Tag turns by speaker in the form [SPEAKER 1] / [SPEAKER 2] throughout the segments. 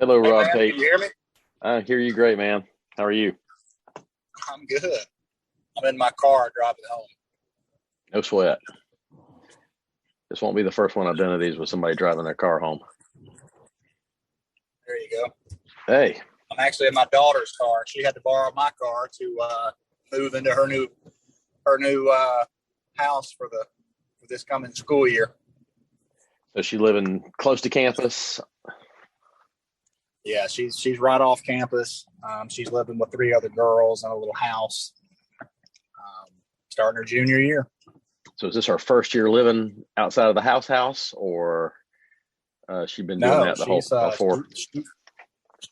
[SPEAKER 1] Hello,
[SPEAKER 2] Hey
[SPEAKER 1] Rob
[SPEAKER 2] man,
[SPEAKER 1] Pate.
[SPEAKER 2] can you hear me?
[SPEAKER 1] I hear you great, man. How are you?
[SPEAKER 2] I'm good. I'm in my car driving home.
[SPEAKER 1] No sweat. This won't be the first one I've done of these with somebody driving their car home.
[SPEAKER 2] There you go.
[SPEAKER 1] Hey,
[SPEAKER 2] I'm actually in my daughter's car. She had to borrow my car to move into her new house for this coming school year.
[SPEAKER 1] so she living close to campus?
[SPEAKER 2] Yeah, she's right off campus. She's living with 3 other girls in a little house. Starting her junior year.
[SPEAKER 1] So is this her first year living outside of the house, or she been doing that the whole before?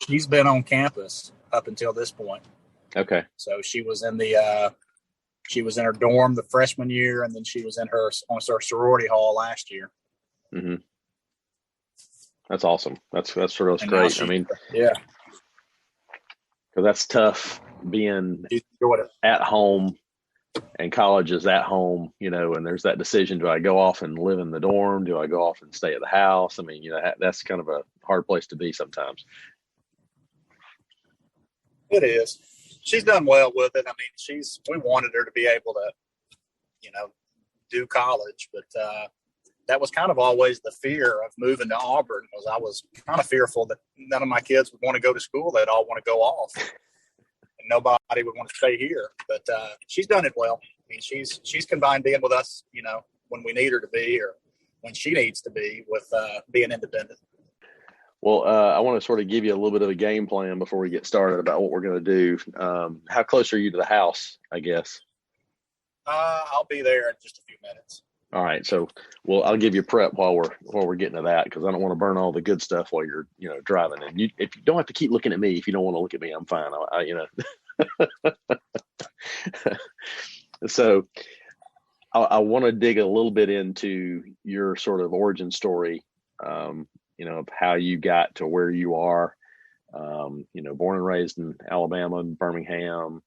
[SPEAKER 2] She's been on campus up until this point.
[SPEAKER 1] Okay.
[SPEAKER 2] So she was in her dorm the freshman year, and then she was in her sorority hall last year.
[SPEAKER 1] Mm-hmm. That's awesome. That's great. I mean,
[SPEAKER 2] yeah,
[SPEAKER 1] because that's tough being
[SPEAKER 2] it.
[SPEAKER 1] at home, and college is at home, and there's that decision: do I go off and live in the dorm? Do I go off and stay at the house? I mean, that's kind of a hard place to be sometimes.
[SPEAKER 2] It is. She's done well with it. I mean, we wanted her to be able to, do college, but that was kind of always the fear of moving to Auburn. I was kind of fearful that none of my kids would want to go to school. They'd all want to go off, and nobody would want to stay here. But she's done it well. I mean, she's combined being with us, when we need her to be, or when she needs to be, with being independent.
[SPEAKER 1] Well, I want to sort of give you a little bit of a game plan before we get started about what we're going to do. How close are you to the house, I guess?
[SPEAKER 2] I'll be there in just a few minutes.
[SPEAKER 1] All right. So, I'll give you prep while we're getting to that, because I don't want to burn all the good stuff while you're, driving. And if you don't have to keep looking at me, if you don't want to look at me, I'm fine. So I want to dig a little bit into your sort of origin story, of how you got to where you are, born and raised in Alabama, Birmingham,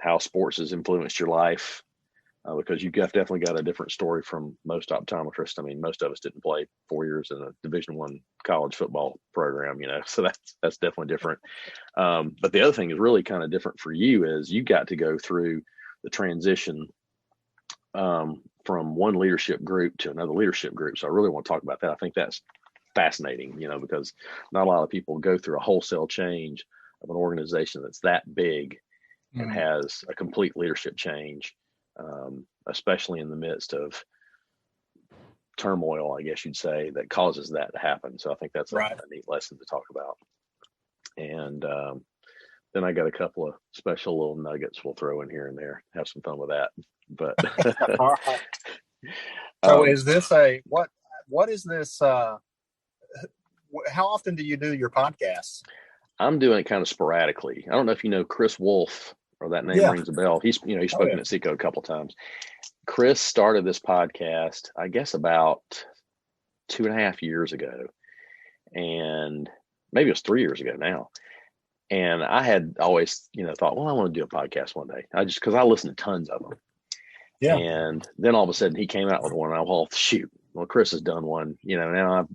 [SPEAKER 1] how sports has influenced your life, because you've definitely got a different story from most optometrists. I mean, most of us didn't play 4 years in a Division I college football program, so that's definitely different. But the other thing is really kind of different for you is you got to go through the transition from one leadership group to another leadership group. So I really want to talk about that. I think that's fascinating, because not a lot of people go through a wholesale change of an organization that's that big and has a complete leadership change, especially in the midst of turmoil, I guess you'd say, that causes that to happen. So I think that's a neat lesson to talk about. And then I got a couple of special little nuggets we'll throw in here and there. Have some fun with that. But
[SPEAKER 2] all right. So is this what is this? How often do you do your podcasts?
[SPEAKER 1] I'm doing it kind of sporadically. I don't know if you know Chris Wolf, or that name rings a bell. He's spoken at Seco a couple times. Chris started this podcast, I guess, about 2.5 years ago, and maybe it was 3 years ago now. And I had always, thought, well, I want to do a podcast one day. Because I listen to tons of them. Yeah. And then all of a sudden he came out with one, and I thought, shoot, well, Chris has done one, now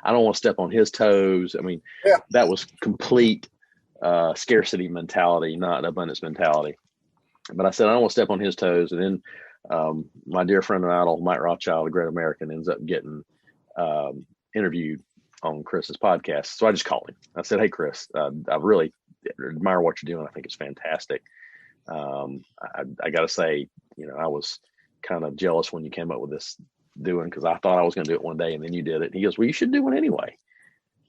[SPEAKER 1] I don't want to step on his toes. I mean, that was complete scarcity mentality, not abundance mentality. But I said, I don't want to step on his toes. And then my dear friend and idol, Mike Rothschild, a great American, ends up getting interviewed on Chris's podcast. So I just called him. I said, hey, Chris, I really admire what you're doing. I think it's fantastic. I got to say, I was kind of jealous when you came up with this because I thought I was going to do it one day, and then you did it. And he goes, well, you should do one anyway.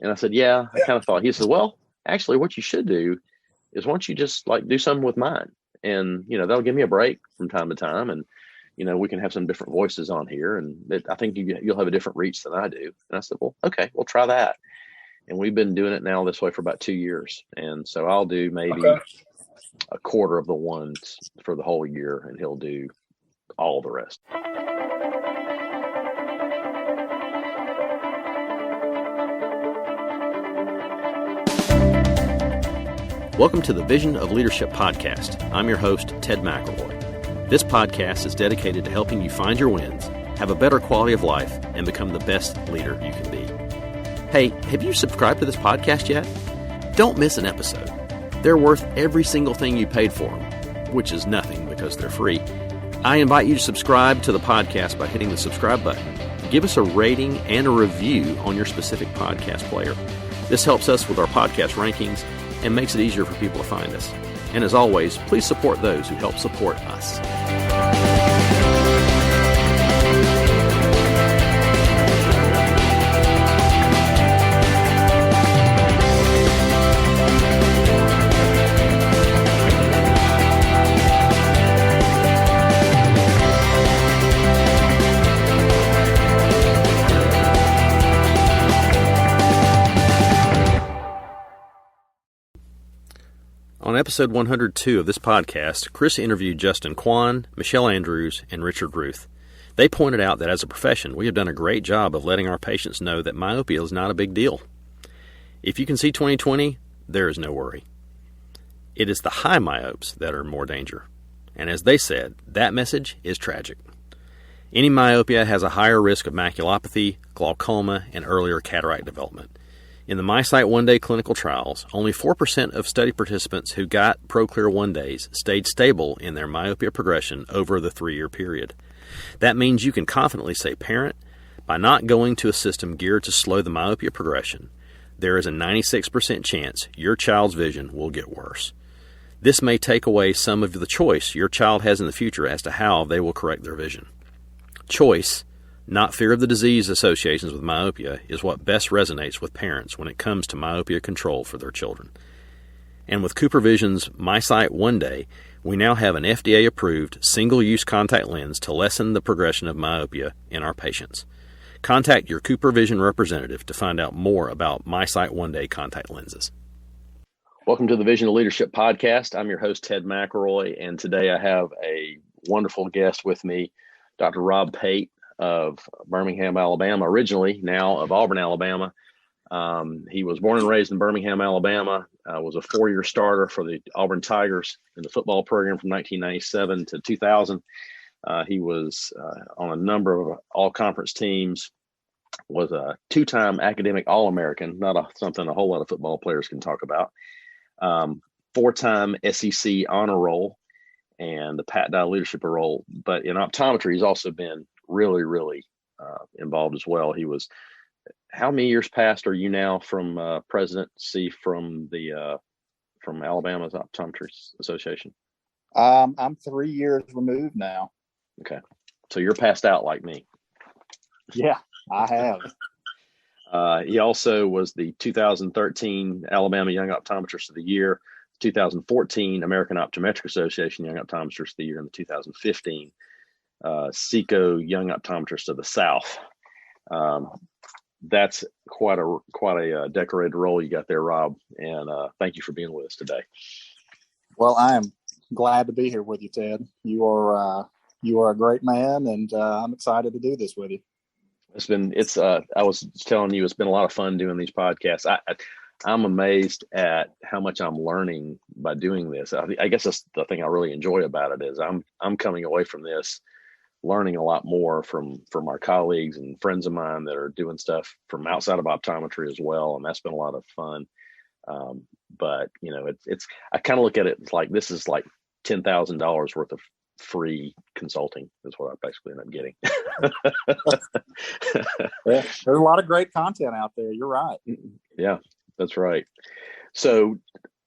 [SPEAKER 1] And I said, yeah, I kind of thought. He said, well, actually what you should do is, why don't you just do something with mine, and that'll give me a break from time to time, and we can have some different voices on here, and I think you'll have a different reach than I do. And I said, well, okay, we'll try that. And we've been doing it now this way for about 2 years, and so I'll do maybe a quarter of the ones for the whole year, and he'll do all the rest. Welcome to the Vision of Leadership podcast. I'm your host, Ted McElroy. This podcast is dedicated to helping you find your wins, have a better quality of life, and become the best leader you can be.
[SPEAKER 3] Hey, have you subscribed to this podcast yet? Don't miss an episode. They're worth every single thing you paid for them, which is nothing because they're free. I invite you to subscribe to the podcast by hitting the subscribe button. Give us a rating and a review on your specific podcast player. This helps us with our podcast rankings and makes it easier for people to find us. And as always, please support those who help support us. On episode 102 of this podcast, Chris interviewed Justin Kwan, Michelle Andrews, and Richard Ruth. They pointed out that as a profession, we have done a great job of letting our patients know that myopia is not a big deal. If you can see 20/20, there is no worry. It is the high myopes that are more danger. And as they said, that message is tragic. Any myopia has a higher risk of maculopathy, glaucoma, and earlier cataract development. In the MiSight one-day clinical trials, only 4% of study participants who got ProClear one-days stayed stable in their myopia progression over the 3-year period. That means you can confidently say, parent, by not going to a system geared to slow the myopia progression, there is a 96% chance your child's vision will get worse. This may take away some of the choice your child has in the future as to how they will correct their vision. Choice, not fear of the disease associations with myopia, is what best resonates with parents when it comes to myopia control for their children. And with CooperVision's MiSight One Day, we now have an FDA-approved single-use contact lens to lessen the progression of myopia in our patients. Contact your CooperVision representative to find out more about MiSight One Day contact lenses.
[SPEAKER 1] Welcome to the Vision of Leadership podcast. I'm your host, Ted McElroy, and today I have a wonderful guest with me, Dr. Rob Pate of Birmingham, Alabama, originally, now of Auburn, Alabama. He was born and raised in Birmingham, Alabama, was a 4-year starter for the Auburn Tigers in the football program from 1997 to 2000. He was on a number of all-conference teams, was a 2-time academic All-American, something a whole lot of football players can talk about, 4-time SEC honor roll, and the Pate leadership role. But in optometry, he's also been really involved as well. He was, how many years past are you now from presidency from Alabama's Optometry Association?
[SPEAKER 2] I'm 3 years removed now.
[SPEAKER 1] Okay, so you're passed out like me.
[SPEAKER 2] Yeah, I have.
[SPEAKER 1] He also was the 2013 Alabama Young Optometrist of the Year, 2014 American Optometric Association Young Optometrist of the Year, and the 2015 Seco Young Optometrist of the South. That's quite a decorated role you got there, Rob. And thank you for being with us today. Well,
[SPEAKER 2] I am glad to be here with you, Ted. You are a great man, and I'm excited to do this with you.
[SPEAKER 1] I was telling you, it's been a lot of fun doing these podcasts. I'm amazed at how much I'm learning by doing this. I guess that's the thing I really enjoy about it is I'm coming away from this learning a lot more from our colleagues and friends of mine that are doing stuff from outside of optometry as well. And that's been a lot of fun. But you know, I kind of look at it like this is like $10,000 worth of free consulting is what I basically end up getting.
[SPEAKER 2] Yeah, there's a lot of great content out there. You're right.
[SPEAKER 1] Yeah, that's right. So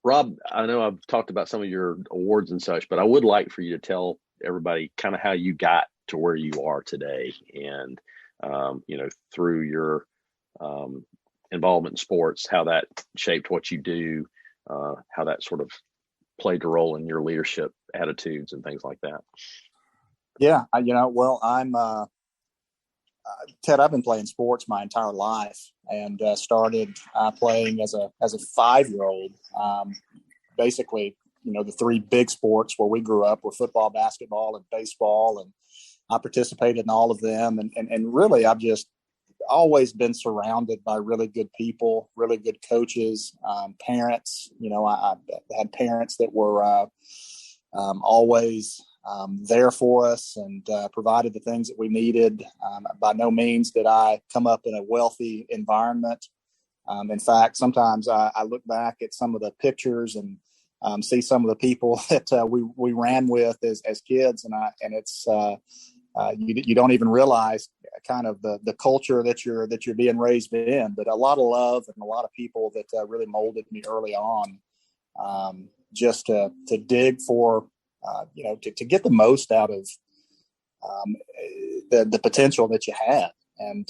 [SPEAKER 1] Rob, I know I've talked about some of your awards and such, but I would like for you to tell everybody kind of how you got to where you are today, and through your involvement in sports, how that shaped what you do, how that sort of played a role in your leadership attitudes and things like that.
[SPEAKER 2] Yeah, I'm Ted. I've been playing sports my entire life, and started playing as a 5-year-old. Basically, the 3 big sports where we grew up were football, basketball, and baseball, and I participated in all of them. And really, I've just always been surrounded by really good people, really good coaches, parents. I had parents that were always there for us and provided the things that we needed. By no means did I come up in a wealthy environment. In fact, sometimes I look back at some of the pictures and see some of the people that we ran with as kids, and it's you don't even realize kind of the culture that you're being raised in. But a lot of love and a lot of people that really molded me early on, just to dig for to get the most out of the potential that you had. And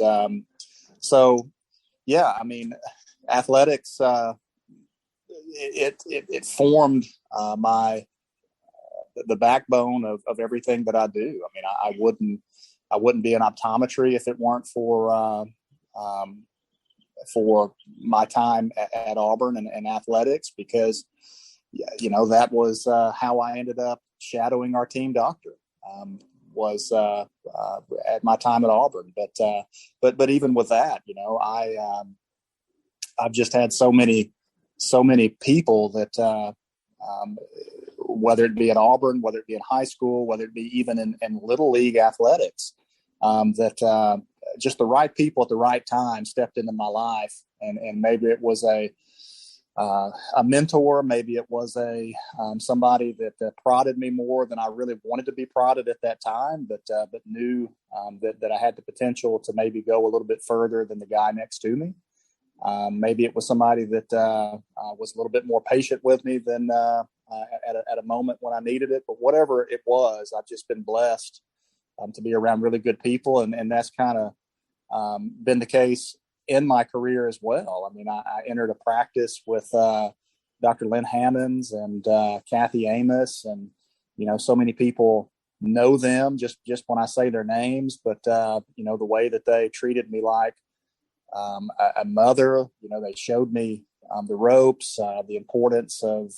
[SPEAKER 2] so yeah, I mean, athletics it formed the backbone of everything that I do. I mean, I wouldn't be an optometry if it weren't for my time at Auburn and athletics, because that was how I ended up shadowing our team doctor. Was at my time at Auburn, but even with that, I've just had so many people that whether it be at Auburn, whether it be in high school, whether it be even in little league athletics, that just the right people at the right time stepped into my life, and maybe it was a mentor, maybe it was somebody that prodded me more than I really wanted to be prodded at that time, but knew that I had the potential to maybe go a little bit further than the guy next to me. Maybe it was somebody that was a little bit more patient with me than at a moment when I needed it. But whatever it was, I've just been blessed to be around really good people, and that's kind of been the case in my career as well. I mean, I entered a practice with Dr. Lynn Hammonds and Kathy Amos, and so many people know them just when I say their names. But the way that they treated me like a mother, they showed me the ropes, the importance of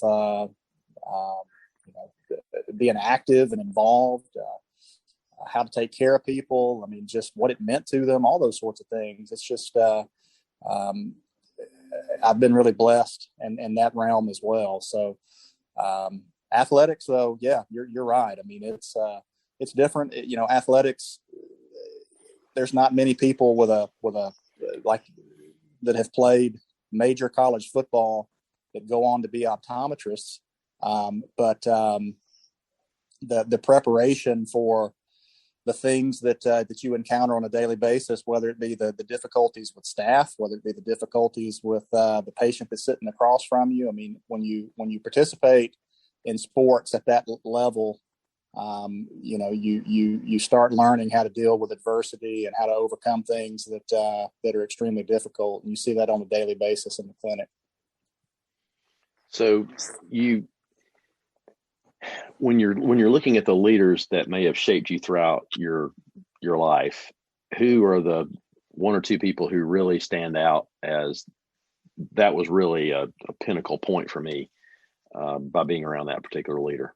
[SPEAKER 2] being active and involved, how to take care of people. I mean, just what it meant to them, all those sorts of things. It's just I've been really blessed in that realm as well. So athletics, though, yeah, you're right. I mean, it's different. Athletics. There's not many people with a like that have played major college football that go on to be optometrists. But the preparation for the things that you encounter on a daily basis, whether it be the difficulties with staff, whether it be the difficulties with the patient that's sitting across from you. I mean, when you participate in sports at that level, you start learning how to deal with adversity and how to overcome things that are extremely difficult. And you see that on a daily basis in the clinic.
[SPEAKER 1] So when you're looking at the leaders that may have shaped you throughout your life, who are the one or two people who really stand out as that was really a pinnacle point for me by being around that particular leader?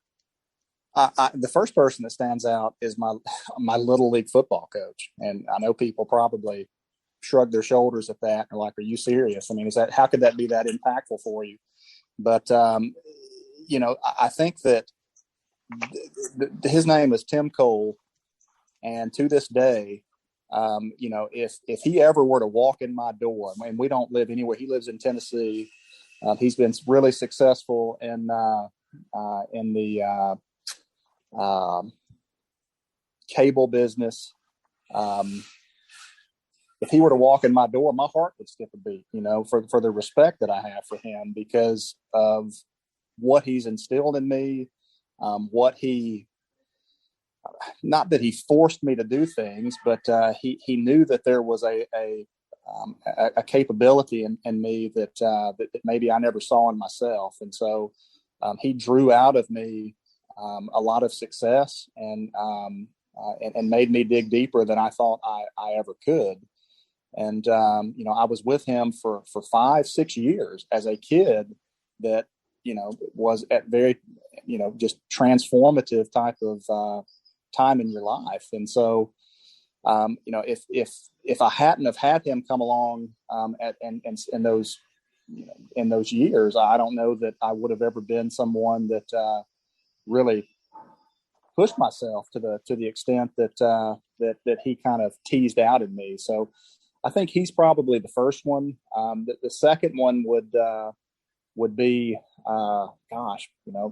[SPEAKER 2] The first person that stands out is my little league football coach, and I know people probably shrug their shoulders at that and are like, "Are you serious? I mean, how could that be that impactful for you?" But I think that his name is Tim Cole, and to this day, if he ever were to walk in my door, and we don't live anywhere, he lives in Tennessee. He's been really successful in the cable business. If he were to walk in my door, my heart would skip a beat, for the respect that I have for him because of what he's instilled in me, not that he forced me to do things, but he knew that there was a capability in me that maybe I never saw in myself. And so he drew out of me a lot of success and made me dig deeper than I thought I ever could. And, I was with him for 5-6 years as a kid that, was at very, just transformative type of time in your life. And so, if I hadn't have had him come along in those years, I don't know that I would have ever been someone that really pushed myself to the extent that he kind of teased out in me. So I think he's probably the first one. The second one would be,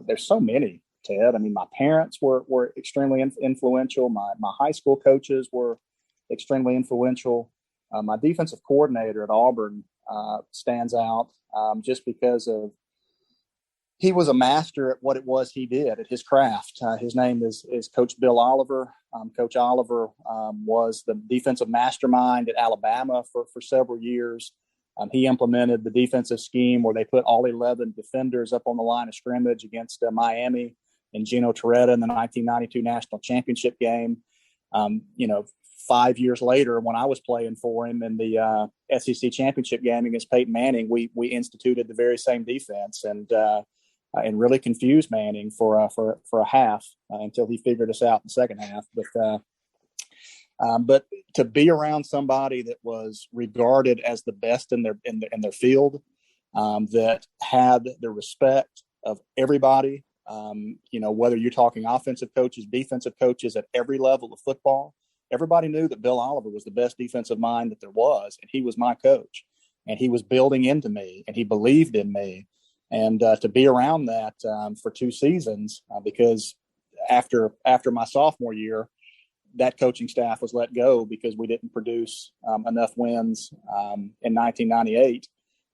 [SPEAKER 2] there's so many, Ted. I mean, my parents were extremely influential. My high school coaches were extremely influential. My defensive coordinator at Auburn stands out just because of he was a master at what it was he did at his craft. His name is Coach Bill Oliver. Coach Oliver was the defensive mastermind at Alabama for several years. He implemented the defensive scheme where they put all 11 defenders up on the line of scrimmage against Miami and Gino Torretta in the 1992 national championship game. 5 years later, when I was playing for him in the SEC championship game against Peyton Manning, we instituted the very same defense and really confused Manning for a half until he figured us out in the second half. But to be around somebody that was regarded as the best in their field, that had the respect of everybody, whether you're talking offensive coaches, defensive coaches at every level of football, everybody knew that Bill Oliver was the best defensive mind that there was, and he was my coach, and he was building into me, and he believed in me. And to be around that for 2 seasons, because after my sophomore year, that coaching staff was let go because we didn't produce enough wins in 1998.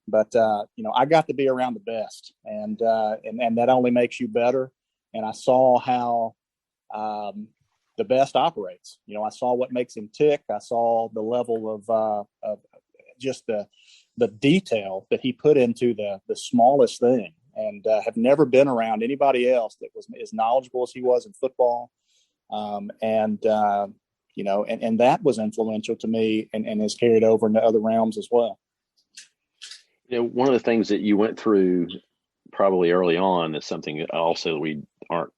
[SPEAKER 2] But I got to be around the best, and that only makes you better. And I saw how the best operates. I saw what makes him tick. I saw the level of just the detail that he put into the smallest thing, and have never been around anybody else that was as knowledgeable as he was in football. And that was influential to me and has carried over into other realms as well.
[SPEAKER 1] One of the things that you went through probably early on is something also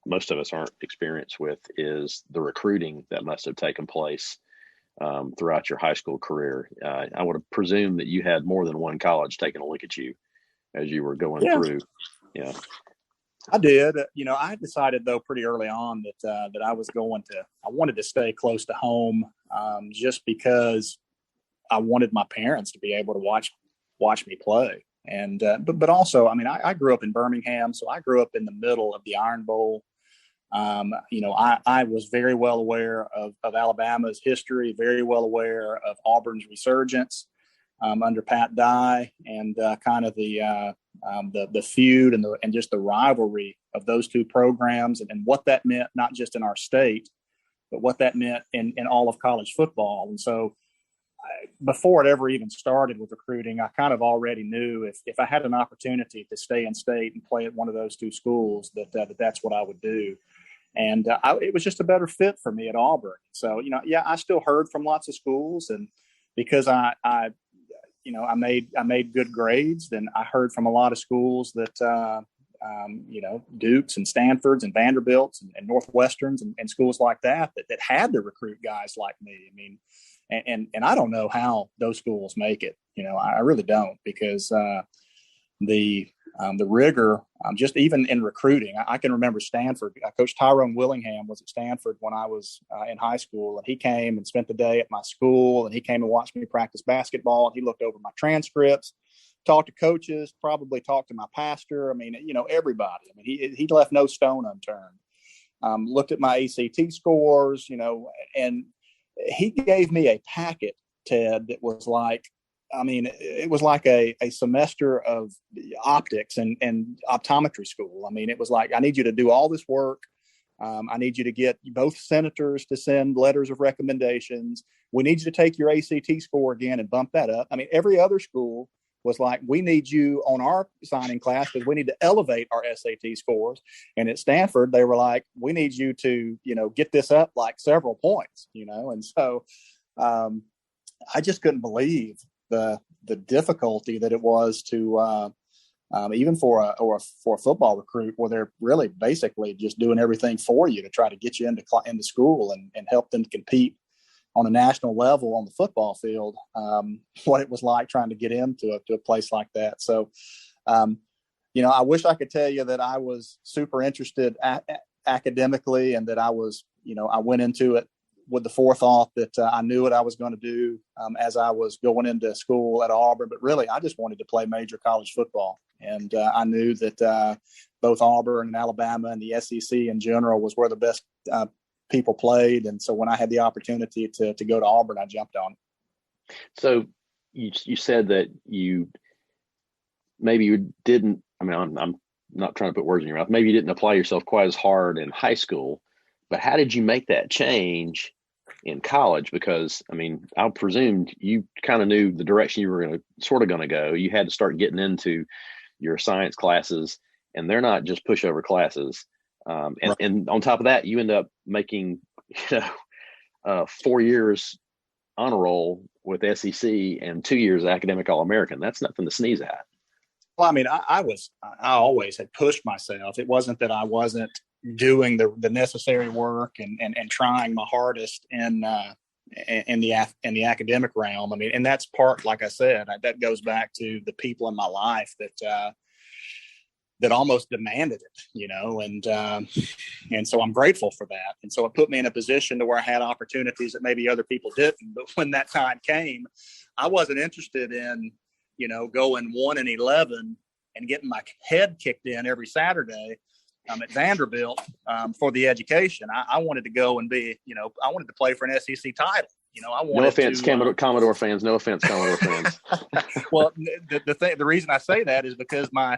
[SPEAKER 1] most of us aren't experienced with, is the recruiting that must have taken place throughout your high school career. I would have presumed that you had more than one college taking a look at you as you were going through. Yeah,
[SPEAKER 2] I did. I decided though pretty early on that I wanted to stay close to home, just because I wanted my parents to be able to watch me play. And but also, I mean, I grew up in Birmingham, so I grew up in the middle of the Iron Bowl. I was very well aware of Alabama's history, very well aware of Auburn's resurgence under Pat Dye, and kind of the feud and just the rivalry of those two programs, and what that meant, not just in our state, but what that meant in all of college football. And so before it ever even started with recruiting, I kind of already knew if I had an opportunity to stay in state and play at one of those two schools, that's what I would do. And it was just a better fit for me at Auburn. So, I still heard from lots of schools, and because I made good grades, then I heard from a lot of schools that, Dukes and Stanfords and Vanderbilts and Northwesterns and schools like that had to recruit guys like me. I mean, and I don't know how those schools make it. I really don't, because the rigor, just even in recruiting. I can remember Stanford. Coach Tyrone Willingham was at Stanford when I was in high school, and he came and spent the day at my school, and he came and watched me practice basketball, and he looked over my transcripts, talked to coaches, probably talked to my pastor. I mean, everybody. I mean, he left no stone unturned. Looked at my ACT scores, and he gave me a packet, Ted, that was like, it was like a semester of optics and optometry school. I mean, it was like, I need you to do all this work. I need you to get both senators to send letters of recommendations. We need you to take your ACT score again and bump that up. I mean, every other school was like, we need you on our signing class because we need to elevate our SAT scores. And at Stanford, they were like, we need you to, get this up like several points, And so I just couldn't believe the difficulty that it was to even for a football recruit, where they're really basically just doing everything for you to try to get you into school and help them compete on a national level on the football field, what it was like trying to get into a place like that. So, I wish I could tell you that I was super interested academically, and that I was, I went into it with the forethought that I knew what I was going to do as I was going into school at Auburn. But really, I just wanted to play major college football. And I knew that both Auburn and Alabama and the SEC in general was where the best people played. And so when I had the opportunity to go to Auburn, I jumped on it.
[SPEAKER 1] So you said that you didn't, I mean, I'm not trying to put words in your mouth. Maybe you didn't apply yourself quite as hard in high school, but how did you make that change in college? Because, I mean, I presumed you kind of knew the direction you were going to go. You had to start getting into your science classes, and they're not just pushover classes. And on top of that, you end up making, 4 years honor roll with SEC and 2 years academic All-American. That's nothing to sneeze at.
[SPEAKER 2] Well, I mean, I always had pushed myself. It wasn't that I wasn't doing the necessary work and trying my hardest in the academic realm. I mean, and that's part, like I said, that goes back to the people in my life that almost demanded it, and so I'm grateful for that. And so it put me in a position to where I had opportunities that maybe other people didn't. But when that time came, I wasn't interested in, going 1-11 and getting my head kicked in every Saturday at Vanderbilt for the education. I wanted to go and be, I wanted to play for an SEC title. I wanted
[SPEAKER 1] no offense, Commodore fans. No offense, Commodore fans.
[SPEAKER 2] Well, the reason I say that is because my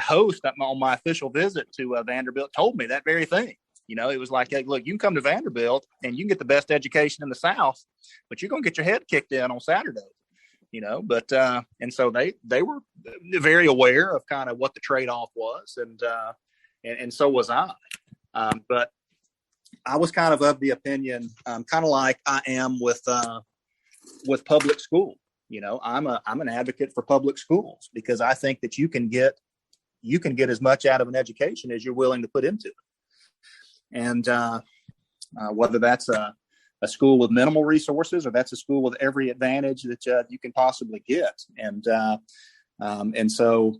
[SPEAKER 2] host on my official visit to Vanderbilt told me that very thing. It was like, hey, look, you can come to Vanderbilt and you can get the best education in the South, but you're going to get your head kicked in on Saturday. But and so they were very aware of kind of what the trade-off was, and so was I. But I was kind of the opinion, kind of like I am with public school. I'm an advocate for public schools because I think that you can get as much out of an education as you're willing to put into it. And whether that's a school with minimal resources or that's a school with every advantage that you can possibly get. And so,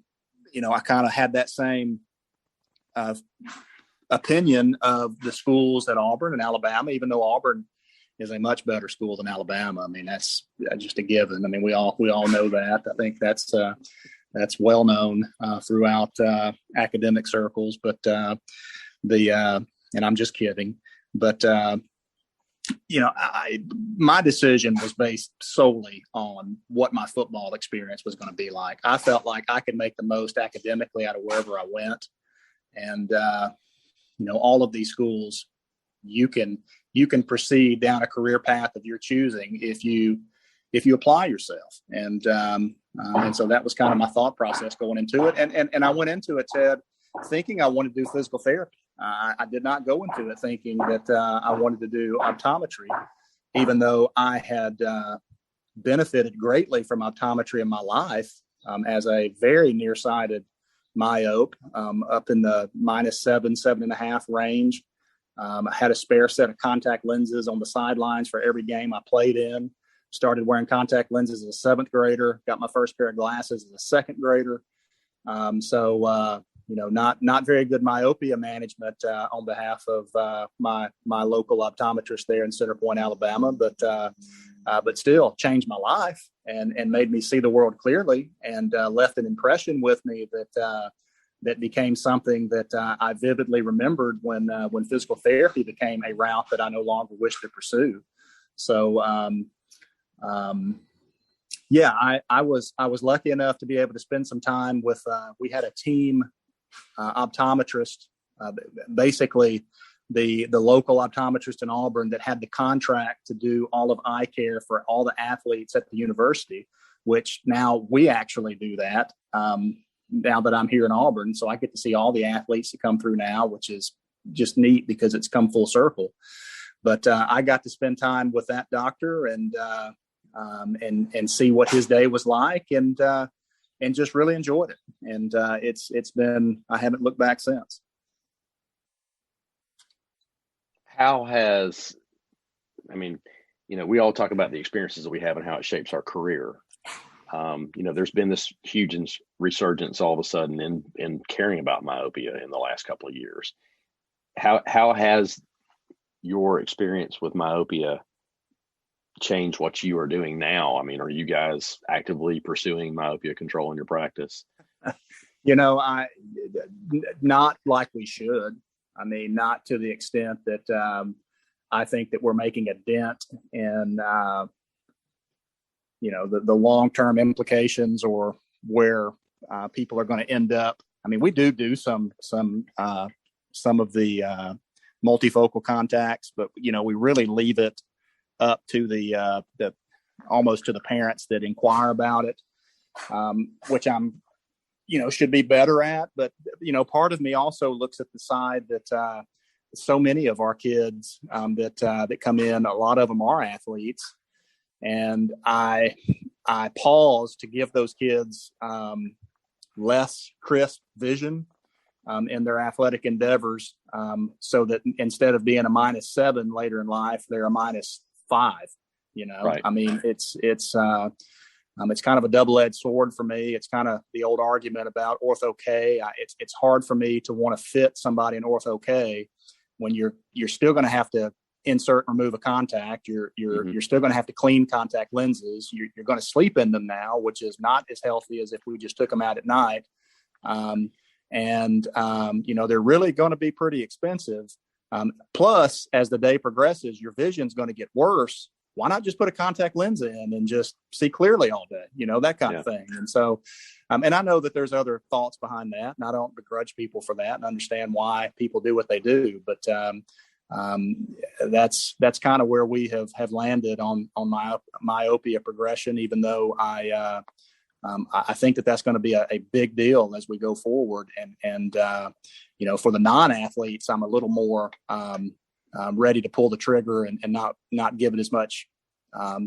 [SPEAKER 2] I kind of had that same opinion of the schools at Auburn and Alabama, even though Auburn is a much better school than Alabama. I mean, that's just a given. I mean, we all know that. I think that's well known throughout academic circles, but and I'm just kidding, but my decision was based solely on what my football experience was going to be like. I felt like I could make the most academically out of wherever I went. And, all of these schools, you can proceed down a career path of your choosing if you apply yourself. And so that was kind of my thought process going into it. And I went into it, Ted, thinking I wanted to do physical therapy. I did not go into it thinking that I wanted to do optometry, even though I had benefited greatly from optometry in my life as a very nearsighted myope, up in the -7.5 range. I had a spare set of contact lenses on the sidelines for every game I played in. Started wearing contact lenses as a 7th grader. Got my first pair of glasses as a 2nd grader. Not very good myopia management on behalf of my local optometrist there in Center Point, Alabama, but still changed my life and made me see the world clearly and left an impression with me that became something that I vividly remembered when physical therapy became a route that I no longer wish to pursue. So, I was lucky enough to be able to spend some time with. We had a team optometrist, basically the local optometrist in Auburn that had the contract to do all of eye care for all the athletes at the university, which now we actually do that now that I'm here in Auburn. So I get to see all the athletes that come through now, which is just neat because it's come full circle. But I got to spend time with that doctor and see what his day was like and just really enjoyed it. And it's been, I haven't looked back since.
[SPEAKER 1] How has, we all talk about the experiences that we have and how it shapes our career. There's been this huge resurgence all of a sudden in caring about myopia in the last couple of years. How has your experience with myopia change what you are doing now? I mean, are you guys actively pursuing myopia control in your practice?
[SPEAKER 2] Not like we should. I mean, not to the extent that I think that we're making a dent in, the long-term implications or where people are going to end up. I mean, we do some of the multifocal contacts, but we really leave it up to the almost to the parents that inquire about it, which I'm should be better at. But part of me also looks at the side that so many of our kids that come in, a lot of them are athletes, and I pause to give those kids less crisp vision in their athletic endeavors, so that instead of being a -7 later in life, they're a -5.
[SPEAKER 1] Right.
[SPEAKER 2] I mean, it's kind of a double-edged sword for me. It's kind of the old argument about ortho K. It's hard for me to want to fit somebody in ortho K when you're still going to have to insert and remove a contact. You're still going to have to clean contact lenses. You're going to sleep in them now, which is not as healthy as if we just took them out at night. They're really going to be pretty expensive. Plus, as the day progresses, your vision's going to get worse. Why not just put a contact lens in and just see clearly all day, that kind of thing. And so, and I know that there's other thoughts behind that, and I don't begrudge people for that and understand why people do what they do. But that's kind of where we have landed on myopia progression, even though I think that's going to be a big deal as we go forward. And for the non-athletes, I'm a little more ready to pull the trigger and not give it as much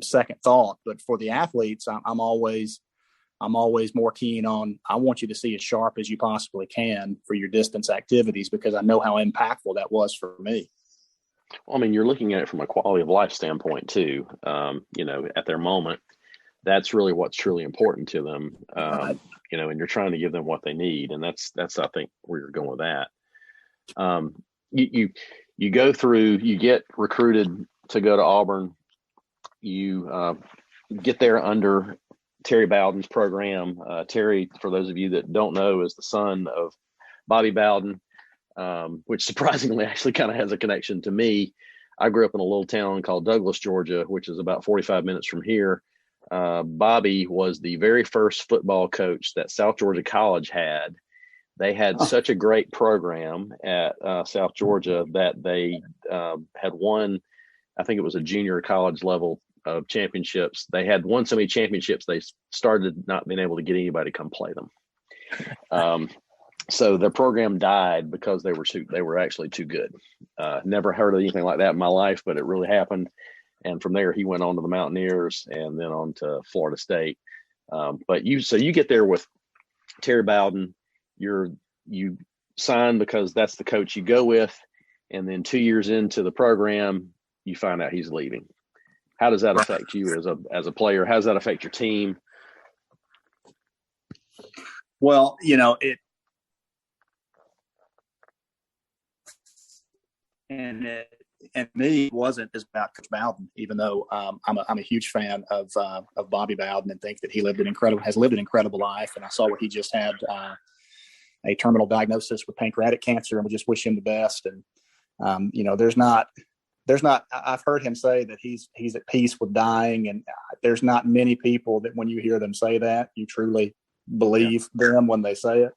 [SPEAKER 2] second thought. But for the athletes, I'm always more keen on, I want you to see as sharp as you possibly can for your distance activities, because I know how impactful that was for me.
[SPEAKER 1] Well, I mean, you're looking at it from a quality of life standpoint too. At their moment, that's really what's truly important to them. Right. And you're trying to give them what they need. And that's, I think, where you're going with that. You go through, you get recruited to go to Auburn. You get there under Terry Bowden's program. Terry, for those of you that don't know, is the son of Bobby Bowden, which surprisingly actually kind of has a connection to me. I grew up in a little town called Douglas, Georgia, which is about 45 minutes from here. Bobby was the very first football coach that South Georgia College had. They had such a great program at South Georgia that they had won, I think it was a junior college level of championships. They had won so many championships, they started not being able to get anybody to come play them. So their program died because they were actually too good. Never heard of anything like that in my life, but it really happened. And from there, he went on to the Mountaineers and then on to Florida State. But you get there with Terry Bowden. You sign because that's the coach you go with, and then 2 years into the program, you find out he's leaving. How does that affect you as a player? How does that affect your team?
[SPEAKER 2] Well, and me, it wasn't as about Coach Bowden, even though I'm a huge fan of Bobby Bowden and think that he has lived an incredible life. And I saw what he just had, a terminal diagnosis with pancreatic cancer, and we just wish him the best. And I've heard him say that he's at peace with dying, and there's not many people that when you hear them say that, you truly believe them when they say it.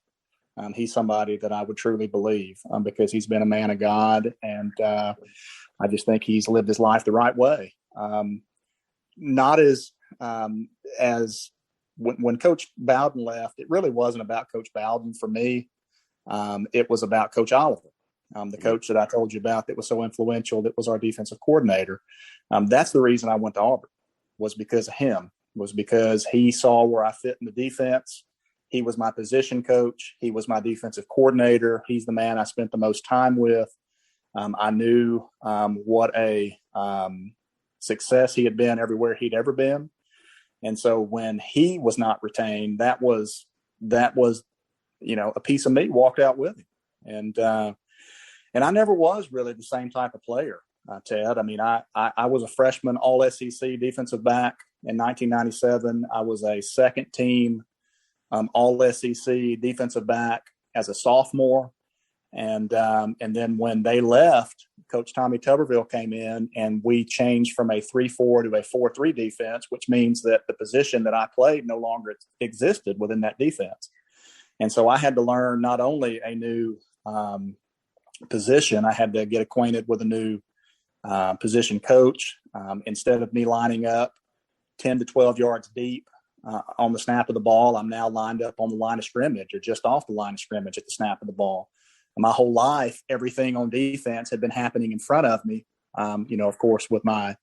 [SPEAKER 2] He's somebody that I would truly believe, because he's been a man of God, and I just think he's lived his life the right way. Not as when Coach Bowden left, it really wasn't about Coach Bowden for me. It was about Coach Oliver, the coach that I told you about that was so influential, that was our defensive coordinator. That's the reason I went to Auburn, was because of him, was because he saw where I fit in the defense. He was my position coach. He was my defensive coordinator. He's the man I spent the most time with. I knew what a success he had been everywhere he'd ever been. And so when he was not retained, that was a piece of me walked out with him. And I never was really the same type of player. Ted. I mean, I was a freshman all SEC defensive back in 1997. I was a second team all SEC defensive back as a sophomore. And then when they left, Coach Tommy Tuberville came in, and we changed from a 3-4 to a 4-3 defense, which means that the position that I played no longer existed within that defense. And so I had to learn not only a new position, I had to get acquainted with a new position coach. Instead of me lining up 10 to 12 yards deep on the snap of the ball, I'm now lined up on the line of scrimmage or just off the line of scrimmage at the snap of the ball. My whole life, everything on defense had been happening in front of me, of course, with my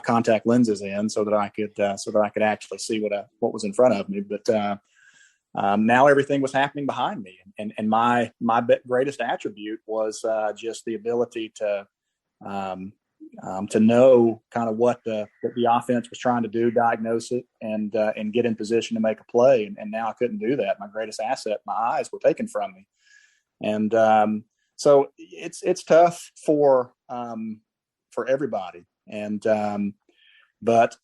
[SPEAKER 2] contact lenses in, so that I could actually see what was in front of me. But now everything was happening behind me, and my greatest attribute was just the ability to know kind of what the offense was trying to do, diagnose it, and get in position to make a play. And now I couldn't do that. My greatest asset, my eyes, were taken from me. And so it's tough for everybody. And but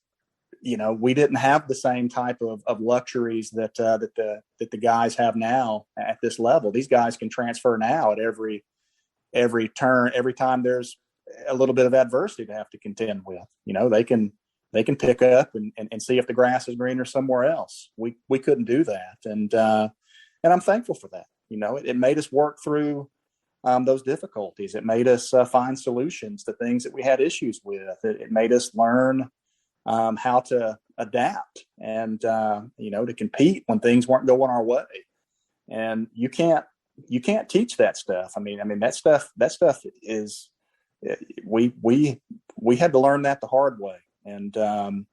[SPEAKER 2] we didn't have the same type of luxuries that the guys have now at this level. These guys can transfer now at every turn, every time there's a little bit of adversity to have to contend with. They can pick up and see if the grass is greener somewhere else. We couldn't do that, and I'm thankful for that. It made us work through those difficulties. It made us find solutions to things that we had issues with. It made us learn how to adapt and to compete when things weren't going our way. And you can't teach that stuff. I mean that stuff is we had to learn that the hard way. And I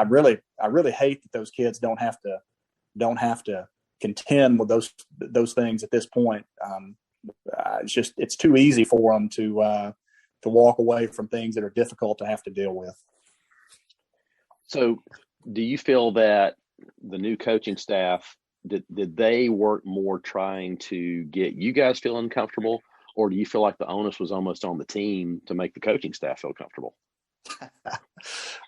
[SPEAKER 2] really hate that those kids don't have to contend with those things at this point. It's too easy for them to walk away from things that are difficult to have to deal with.
[SPEAKER 1] So do you feel that the new coaching staff, did they work more trying to get you guys feeling comfortable, or do you feel like the onus was almost on the team to make the coaching staff feel comfortable?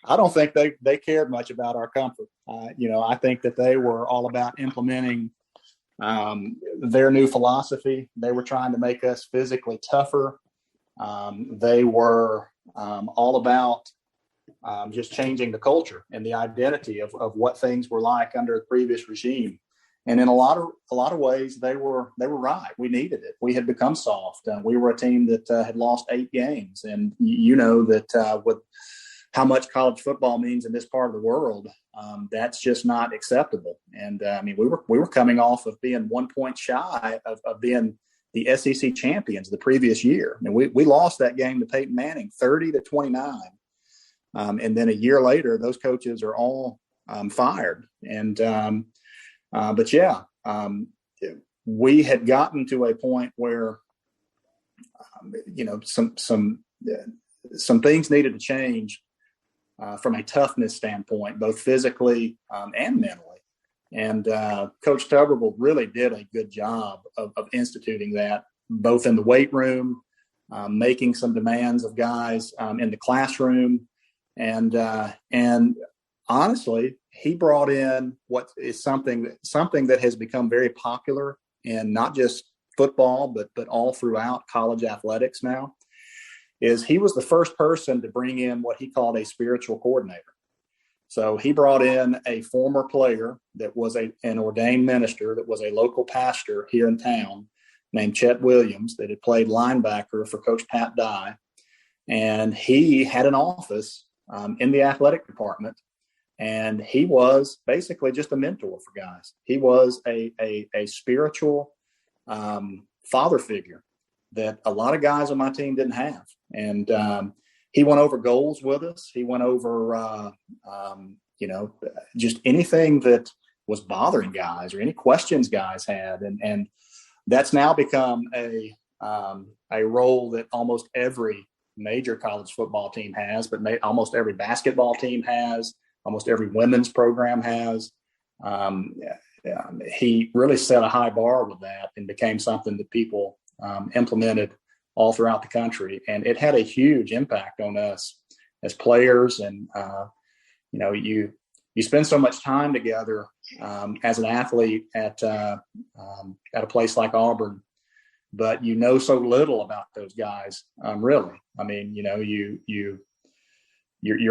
[SPEAKER 2] I don't think they cared much about our comfort. I think that they were all about implementing their new philosophy. They were trying to make us physically tougher. They were all about just changing the culture and the identity of what things were like under the previous regime. And in a lot of ways, they were right. We needed it. We had become soft. We were a team that had lost 8 games, and that with how much college football means in this part of the world, that's just not acceptable. And we were coming off of being 1 point shy of being the SEC champions the previous year. And we lost that game to Peyton Manning 30-29. And then a year later, those coaches are all fired. And but yeah, we had gotten to a point where some things needed to change from a toughness standpoint, both physically and mentally. And Coach Tuberville really did a good job of instituting that, both in the weight room, making some demands of guys in the classroom, and honestly, he brought in what is something that has become very popular in not just football, but all throughout college athletics now. Is he was the first person to bring in what he called a spiritual coordinator. So he brought in a former player that was an ordained minister, that was a local pastor here in town, named Chet Williams, that had played linebacker for Coach Pat Dye. And he had an office in the athletic department, and he was basically just a mentor for guys. He was a spiritual father figure that a lot of guys on my team didn't have. And he went over goals with us. He went over, just anything that was bothering guys or any questions guys had. And that's now become a role that almost every major college football team has, but almost every basketball team has, almost every women's program has. He really set a high bar with that and became something that people implemented all throughout the country. And it had a huge impact on us as players. And, you spend so much time together as an athlete at a place like Auburn, but you know so little about those guys, really. I mean, you're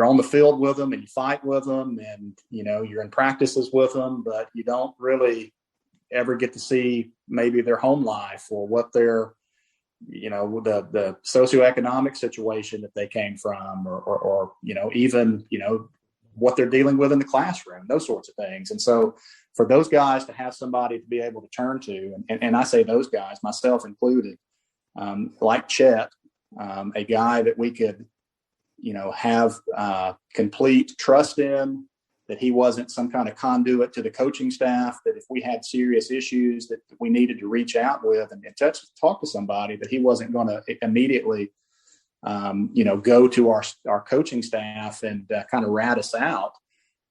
[SPEAKER 2] on the field with them and you fight with them, and you're in practices with them, but you don't really ever get to see maybe their home life or what their the socioeconomic situation that they came from, or even what they're dealing with in the classroom, those sorts of things. And so for those guys to have somebody to be able to turn to, and I say those guys, myself included, like Chet, a guy that we could, have complete trust in, that he wasn't some kind of conduit to the coaching staff, that if we had serious issues that we needed to reach out with and talk to somebody, that he wasn't going to immediately go to our coaching staff and kind of rat us out,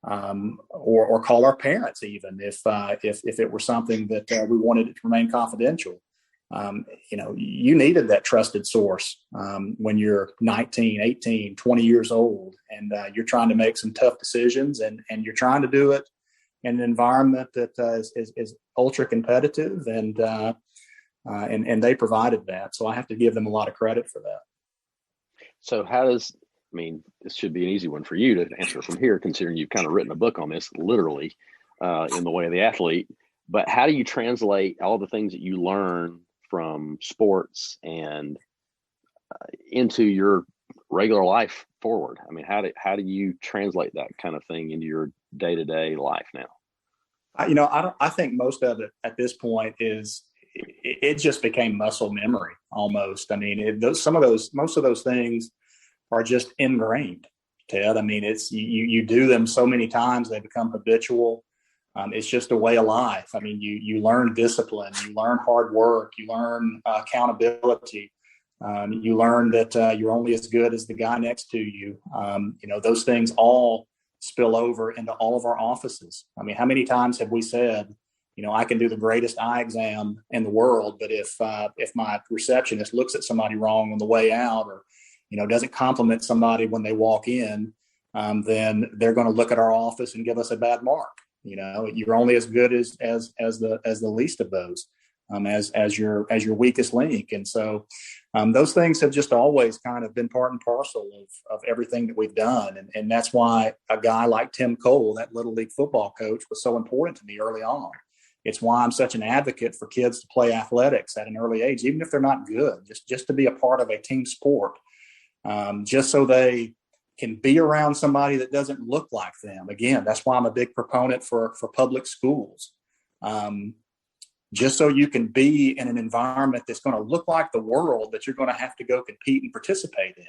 [SPEAKER 2] or call our parents, even if it were something that we wanted it to remain confidential. You needed that trusted source when you're 19, 18, 20 years old, and you're trying to make some tough decisions, and you're trying to do it in an environment that is ultra competitive, and they provided that. So I have to give them a lot of credit for that.
[SPEAKER 1] So this should be an easy one for you to answer from here, considering you've kind of written a book on this, literally, in the way of the athlete. But how do you translate all the things that you learn from sports and into your regular life forward? I mean, how do you translate that kind of thing into your day-to-day life now?
[SPEAKER 2] I think most of it at this point it just became muscle memory almost. I mean, most of those things are just ingrained, Ted. I mean, it's you do them so many times, they become habitual. It's just a way of life. I mean, you learn discipline, you learn hard work, you learn accountability. You learn that you're only as good as the guy next to you. Those things all spill over into all of our offices. I mean, how many times have we said, I can do the greatest eye exam in the world, but if my receptionist looks at somebody wrong on the way out, or doesn't compliment somebody when they walk in, then they're going to look at our office and give us a bad mark. You're only as good as the least of those, as your weakest link. And so those things have just always kind of been part and parcel of everything that we've done. And that's why a guy like Tim Cole, that Little League football coach, was so important to me early on. It's why I'm such an advocate for kids to play athletics at an early age, even if they're not good, just to be a part of a team sport, just so they can be around somebody that doesn't look like them. Again, that's why I'm a big proponent for public schools, just so you can be in an environment that's going to look like the world that you're going to have to go compete and participate in.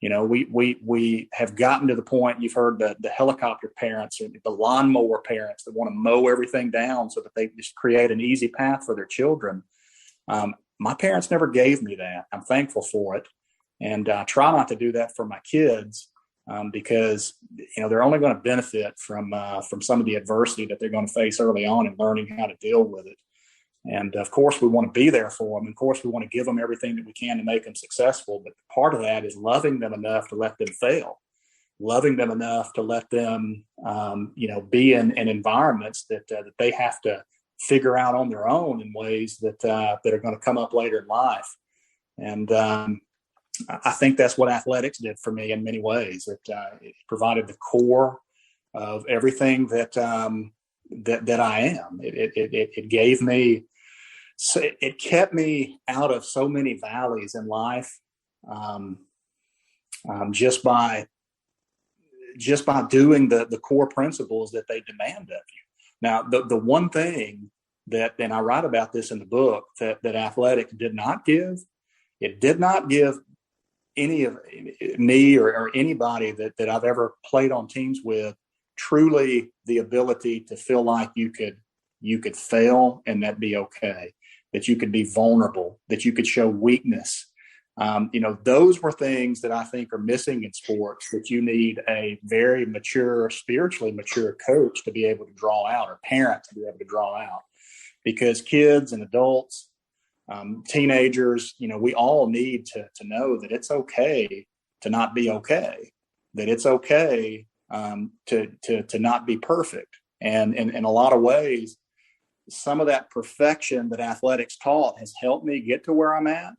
[SPEAKER 2] We have gotten to the point, you've heard the helicopter parents or the lawnmower parents that want to mow everything down so that they just create an easy path for their children. My parents never gave me that. I'm thankful for it. And I try not to do that for my kids, because, they're only going to benefit from some of the adversity that they're going to face early on and learning how to deal with it. And of course, we want to be there for them. Of course, we want to give them everything that we can to make them successful. But part of that is loving them enough to let them fail, loving them enough to let them, be in environments that they have to figure out on their own in ways that are going to come up later in life. And I think that's what athletics did for me in many ways. It provided the core of everything that I am. It gave me. So it kept me out of so many valleys in life, just by doing the core principles that they demand of you. Now, the one thing that, and I write about this in the book, that athletics did not give, it did not give any of me or anybody that I've ever played on teams with truly the ability to feel like you could fail and that be okay, that you could be vulnerable, that you could show weakness. Those were things that I think are missing in sports, that you need a very mature, spiritually mature coach to be able to draw out, or parent to be able to draw out, because kids and adults teenagers, we all need to know that it's okay to not be okay, that it's okay to not be perfect. And in a lot of ways, some of that perfection that athletics taught has helped me get to where I'm at,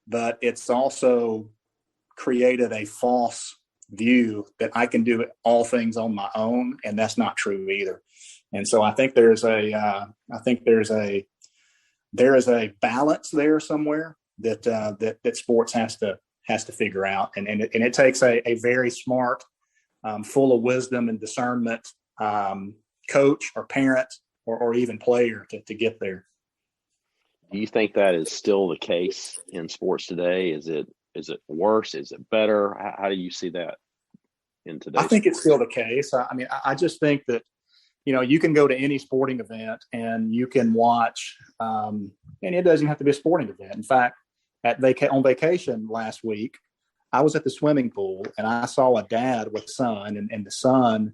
[SPEAKER 2] but it's also created a false view that I can do all things on my own, and that's not true either. And so I think there is a balance there somewhere that sports has to figure out, and it takes a very smart, full of wisdom and discernment coach or parent or even player to get there.
[SPEAKER 1] Do you think that is still the case in sports today? Is it worse? Is it better? How do you see that in today's?
[SPEAKER 2] I think it's still the case. I mean, I just think that, you can go to any sporting event and you can watch, and it doesn't have to be a sporting event. In fact, on vacation last week, I was at the swimming pool and I saw a dad with son, and the son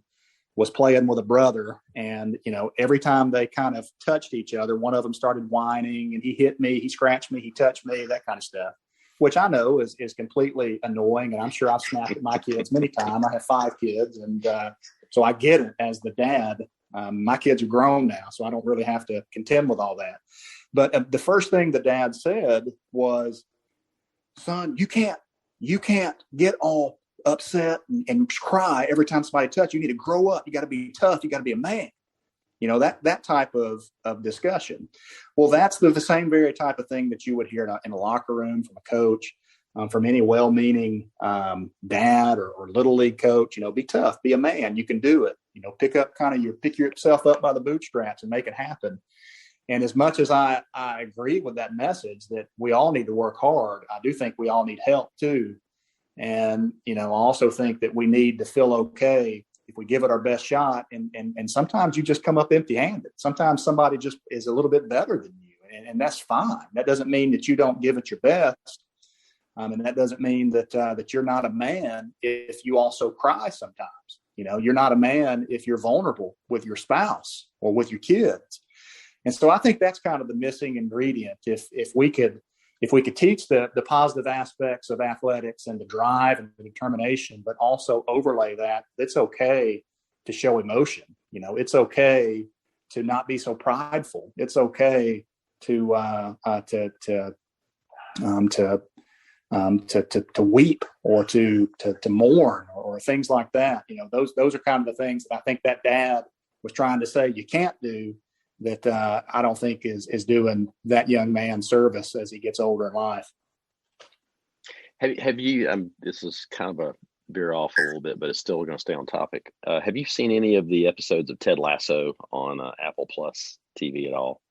[SPEAKER 2] was playing with a brother. And, every time they kind of touched each other, one of them started whining, and he hit me, he scratched me, he touched me, that kind of stuff, which I know is completely annoying. And I'm sure I've snapped at my kids many times. I have 5 kids. And so I get it as the dad. My kids are grown now, so I don't really have to contend with all that. But the first thing the dad said was, son, you can't get all upset and cry every time somebody touches you. You need to grow up. You got to be tough. You got to be a man. That type of discussion. Well, that's the same very type of thing that you would hear in a locker room from a coach, from any well-meaning dad or little league coach. Be tough, be a man. You can do it. Pick yourself up by the bootstraps and make it happen. And as much as I agree with that message that we all need to work hard, I do think we all need help too. And, I also think that we need to feel okay if we give it our best shot. And sometimes you just come up empty-handed. Sometimes somebody just is a little bit better than you. And that's fine. That doesn't mean that you don't give it your best. And that doesn't mean that you're not a man if you also cry sometimes. You're not a man if you're vulnerable with your spouse or with your kids. And so I think that's kind of the missing ingredient. If we could teach the positive aspects of athletics and the drive and the determination, but also overlay that, it's okay to show emotion. It's okay to not be so prideful. It's okay to weep or to mourn or things like that. Those are kind of the things that I think that dad was trying to say you can't do, that I don't think is doing that young man service as he gets older in life.
[SPEAKER 1] Have you, this is kind of a veer off a little bit, but it's still going to stay on topic. Have you seen any of the episodes of Ted Lasso on Apple Plus TV at all?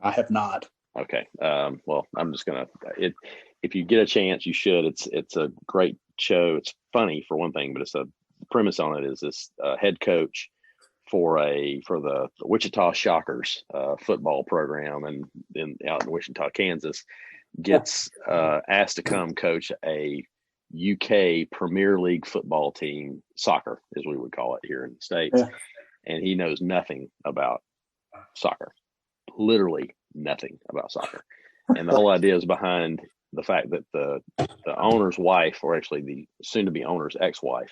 [SPEAKER 2] I have not.
[SPEAKER 1] Okay. Well, I'm just going to, if you get a chance, you should. It's a great show. It's funny for one thing, but the premise on it is this head coach for the Wichita Shockers football program and out in Wichita, Kansas, gets asked to come coach a UK Premier League football team, soccer as we would call it here in the States. Yeah. And he knows nothing about soccer, literally nothing about soccer. And the whole idea is behind the fact that the owner's wife, or actually the soon to be owner's ex-wife,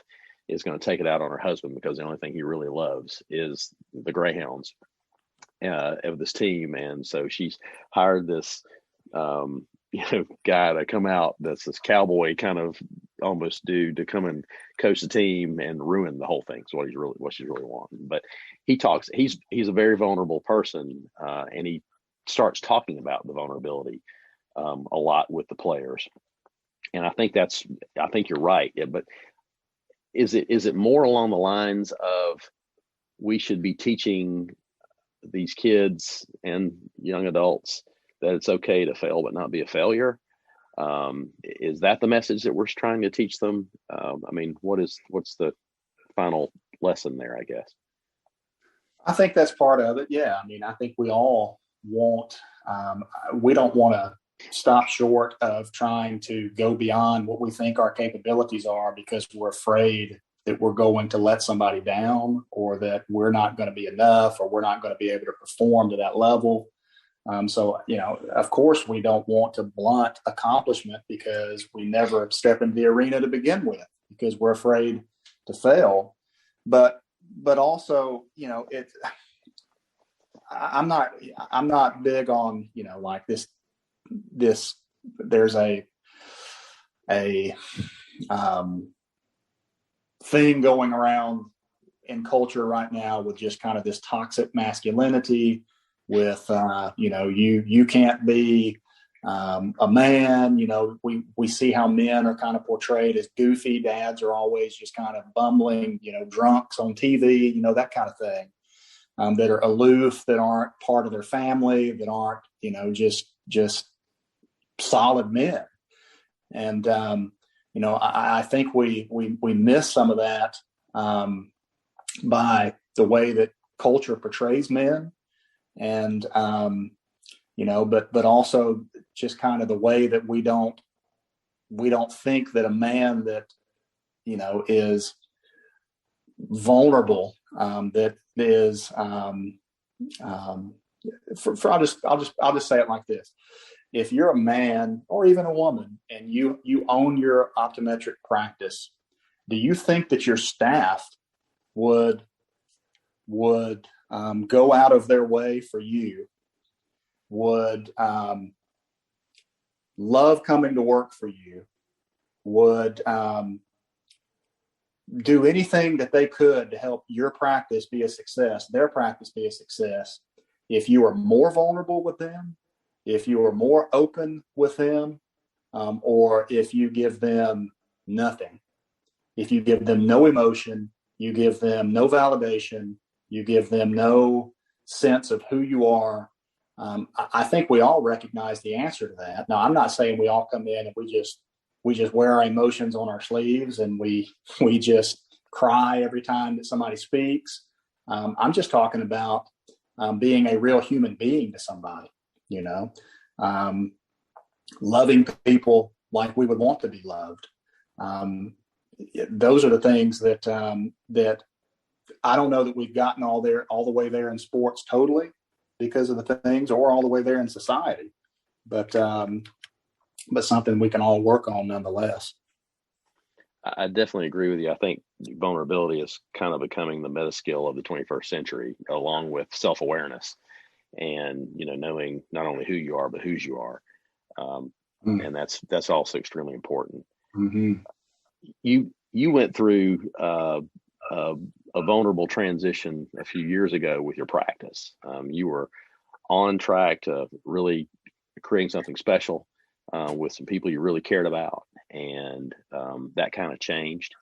[SPEAKER 1] is going to take it out on her husband because the only thing he really loves is the Greyhounds of this team. And so she's hired this guy to come out that's this cowboy kind of almost dude to come and coach the team and ruin the whole thing. So what she's really wanting. But he's a very vulnerable person, and he starts talking about the vulnerability a lot with the players. And I think you're right. Yeah, but is it more along the lines of we should be teaching these kids and young adults that it's okay to fail but not be a failure? Is that the message that we're trying to teach them? What's the final lesson there, I guess?
[SPEAKER 2] I think that's part of it. Yeah. I think we all want, we don't want to stop short of trying to go beyond what we think our capabilities are because we're afraid that we're going to let somebody down or that we're not going to be enough or we're not going to be able to perform to that level. So, of course, we don't want to blunt accomplishment because we never step in the arena to begin with because we're afraid to fail. But also, I'm not big on, like this, there's a thing going around in culture right now with just kind of this toxic masculinity with, you can't be a man. We see how men are kind of portrayed as goofy. Dads are always just kind of bumbling, drunks on TV, that kind of thing, that are aloof, that aren't part of their family, that aren't, just solid men. And, I think we miss some of that by the way that culture portrays men, and but also just kind of the way that we don't think that a man that is vulnerable, that is I'll just say it like this. If you're a man or even a woman and you own your optometric practice, do you think that your staff would go out of their way for you, would love coming to work for you, would do anything that they could to help your practice be a success, their practice be a success, if you are more vulnerable with them, if you are more open with them, or if you give them nothing? If you give them no emotion, you give them no validation, you give them no sense of who you are. I think we all recognize the answer to that. Now, I'm not saying we all come in and we just wear our emotions on our sleeves and we just cry every time that somebody speaks. I'm just talking about being a real human being to somebody, loving people like we would want to be loved. Those are the things that I don't know that we've gotten all the way there in sports totally because of the things, or all the way there in society, but something we can all work on nonetheless.
[SPEAKER 1] I definitely agree with you. I think vulnerability is kind of becoming the meta skill of the 21st century, along with self-awareness and, knowing not only who you are, but whose you are. And that's also extremely important.
[SPEAKER 2] Mm-hmm.
[SPEAKER 1] You went through a vulnerable transition a few years ago with your practice. You were on track to really creating something special with some people you really cared about, and that kind of changed.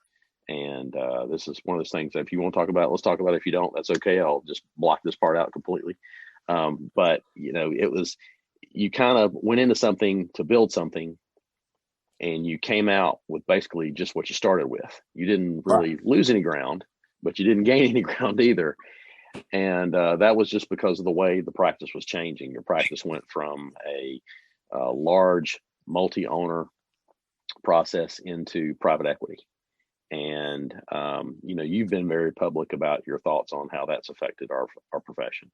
[SPEAKER 1] And this is one of those things that if you want to talk about it, let's talk about it. If you don't, that's okay. I'll just block this part out completely. But you kind of went into something to build something, and you came out with basically just what you started with. You didn't really lose any ground, but you didn't gain any ground either. And that was just because of the way the practice was changing. Your practice went from a large multi-owner process into private equity. And, you've been very public about your thoughts on how that's affected our profession.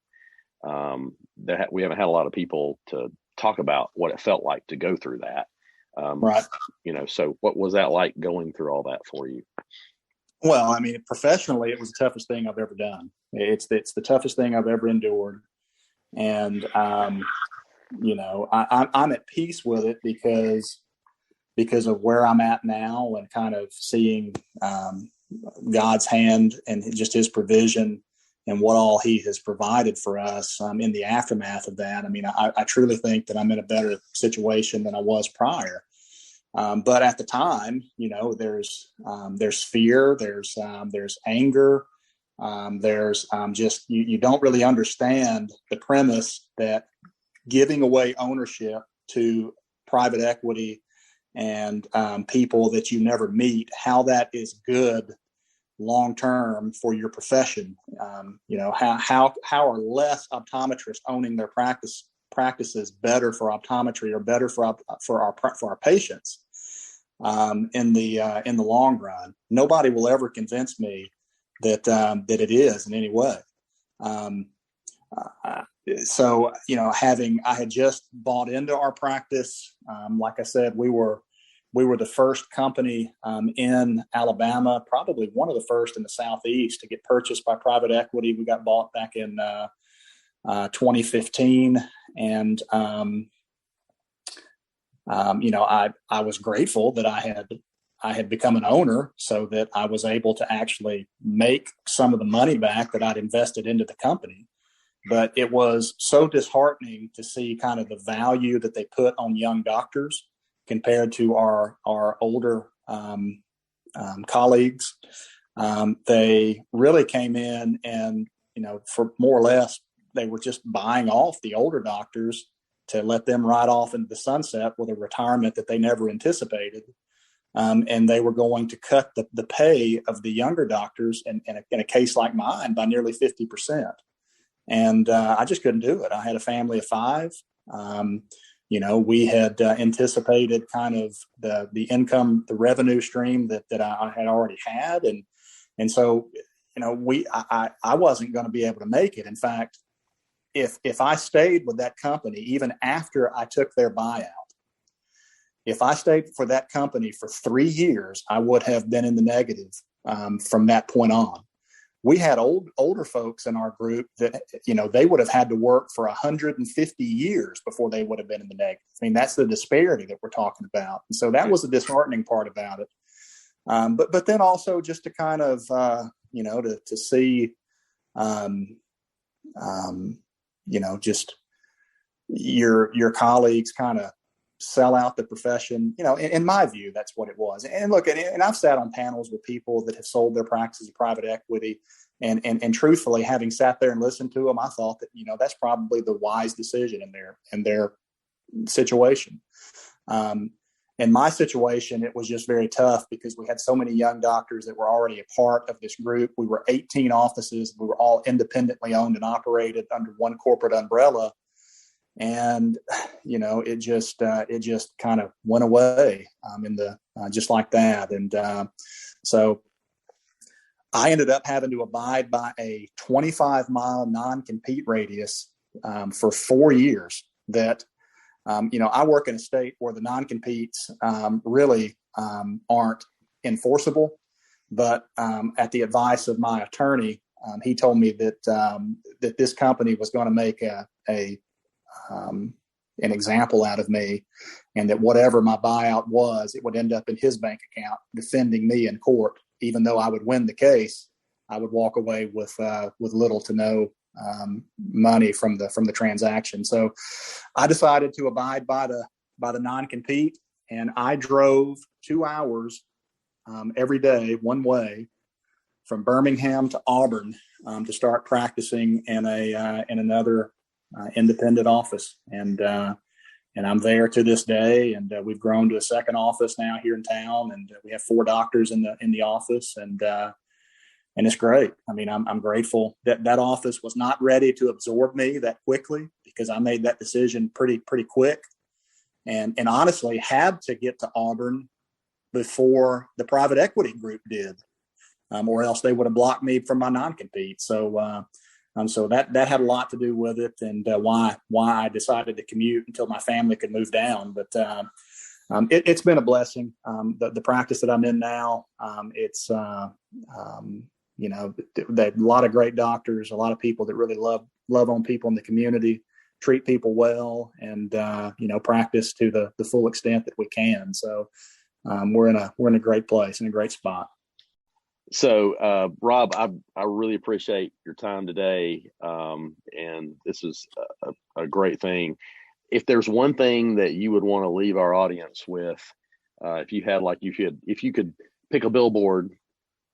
[SPEAKER 1] We haven't had a lot of people to talk about what it felt like to go through that. So what was that like going through all that for you?
[SPEAKER 2] Well, I mean, professionally, it was the toughest thing I've ever done. It's the toughest thing I've ever endured. And, I'm at peace with it because of where I'm at now, and kind of seeing God's hand and just his provision and what all he has provided for us in the aftermath of that. I mean, I truly think that I'm in a better situation than I was prior. But at the time, there's fear, there's anger, there's just, you don't really understand the premise that giving away ownership to private equity and people that you never meet, how that is good long-term for your profession. How are less optometrists owning their practices better for optometry, or better for our patients in the long run? Nobody will ever convince me that it is in any way. So, I had just bought into our practice. Like I said, we were the first company in Alabama, probably one of the first in the Southeast to get purchased by private equity. We got bought back in 2015, and I was grateful that I had become an owner, so that I was able to actually make some of the money back that I'd invested into the company. But it was so disheartening to see kind of the value that they put on young doctors compared to our older colleagues. They really came in and, for more or less, they were just buying off the older doctors to let them ride off into the sunset with a retirement that they never anticipated. And they were going to cut the pay of the younger doctors in a case like mine by nearly 50%. And I just couldn't do it. I had a family of 5. We had anticipated kind of the income, the revenue stream that I had already had. And so, I wasn't going to be able to make it. In fact, if I stayed with that company, even after I took their buyout, if I stayed for that company for 3 years, I would have been in the negative from that point on. We had older folks in our group that, they would have had to work for 150 years before they would have been in the negative. I mean, that's the disparity that we're talking about. And so that was the disheartening part about it. But then also just to kind of, to see, just your colleagues kind of sell out the profession. In my view, that's what it was. And look, and I've sat on panels with people that have sold their practices to private equity, and truthfully, having sat there and listened to them, I thought that that's probably the wise decision in their situation. In my situation, it was just very tough because we had so many young doctors that were already a part of this group. We were 18 offices. We were all independently owned and operated under one corporate umbrella. And, it just kind of went away just like that. And so I ended up having to abide by a 25-mile non-compete radius for 4 years that, I work in a state where the non-competes really aren't enforceable. But at the advice of my attorney, he told me that this company was going to make an example out of me, and that whatever my buyout was, it would end up in his bank account defending me in court. Even though I would win the case, I would walk away with little to no money from the transaction. So I decided to abide by the non-compete, and I drove 2 hours every day one way from Birmingham to Auburn to start practicing in another independent office. And I'm there to this day. And we've grown to a second office now here in town, and we have 4 doctors in the office, and it's great. I mean, I'm grateful that office was not ready to absorb me that quickly, because I made that decision pretty quick, and honestly had to get to Auburn before the private equity group did, or else they would have blocked me from my non-compete. So that had a lot to do with it, and why I decided to commute until my family could move down. But it's been a blessing. The practice that I'm in now, it's a lot of great doctors, a lot of people that really love on people in the community, treat people well, and practice to the full extent that we can. So we're in a great place, in a great spot.
[SPEAKER 1] So, Rob, I really appreciate your time today, and this is a great thing. If there's one thing that you would want to leave our audience with, if you could pick a billboard,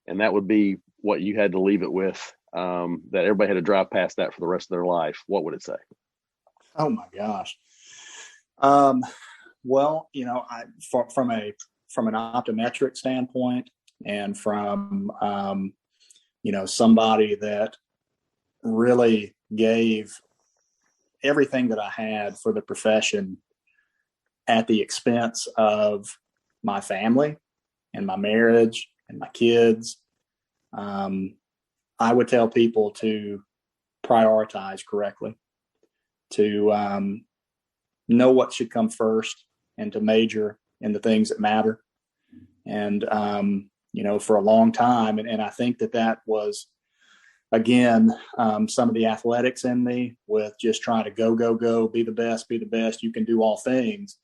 [SPEAKER 1] and that would be what you had to leave it with, that everybody had to drive past that for the rest of their life, what would it say?
[SPEAKER 2] Oh my gosh. Well, from an optometric standpoint, and from somebody that really gave everything that I had for the profession at the expense of my family and my marriage and my kids, I would tell people to prioritize correctly, to know what should come first, and to major in the things that matter. And, for a long time. And I think that was, again, some of the athletics in me, with just trying to go, be the best, you can do all things.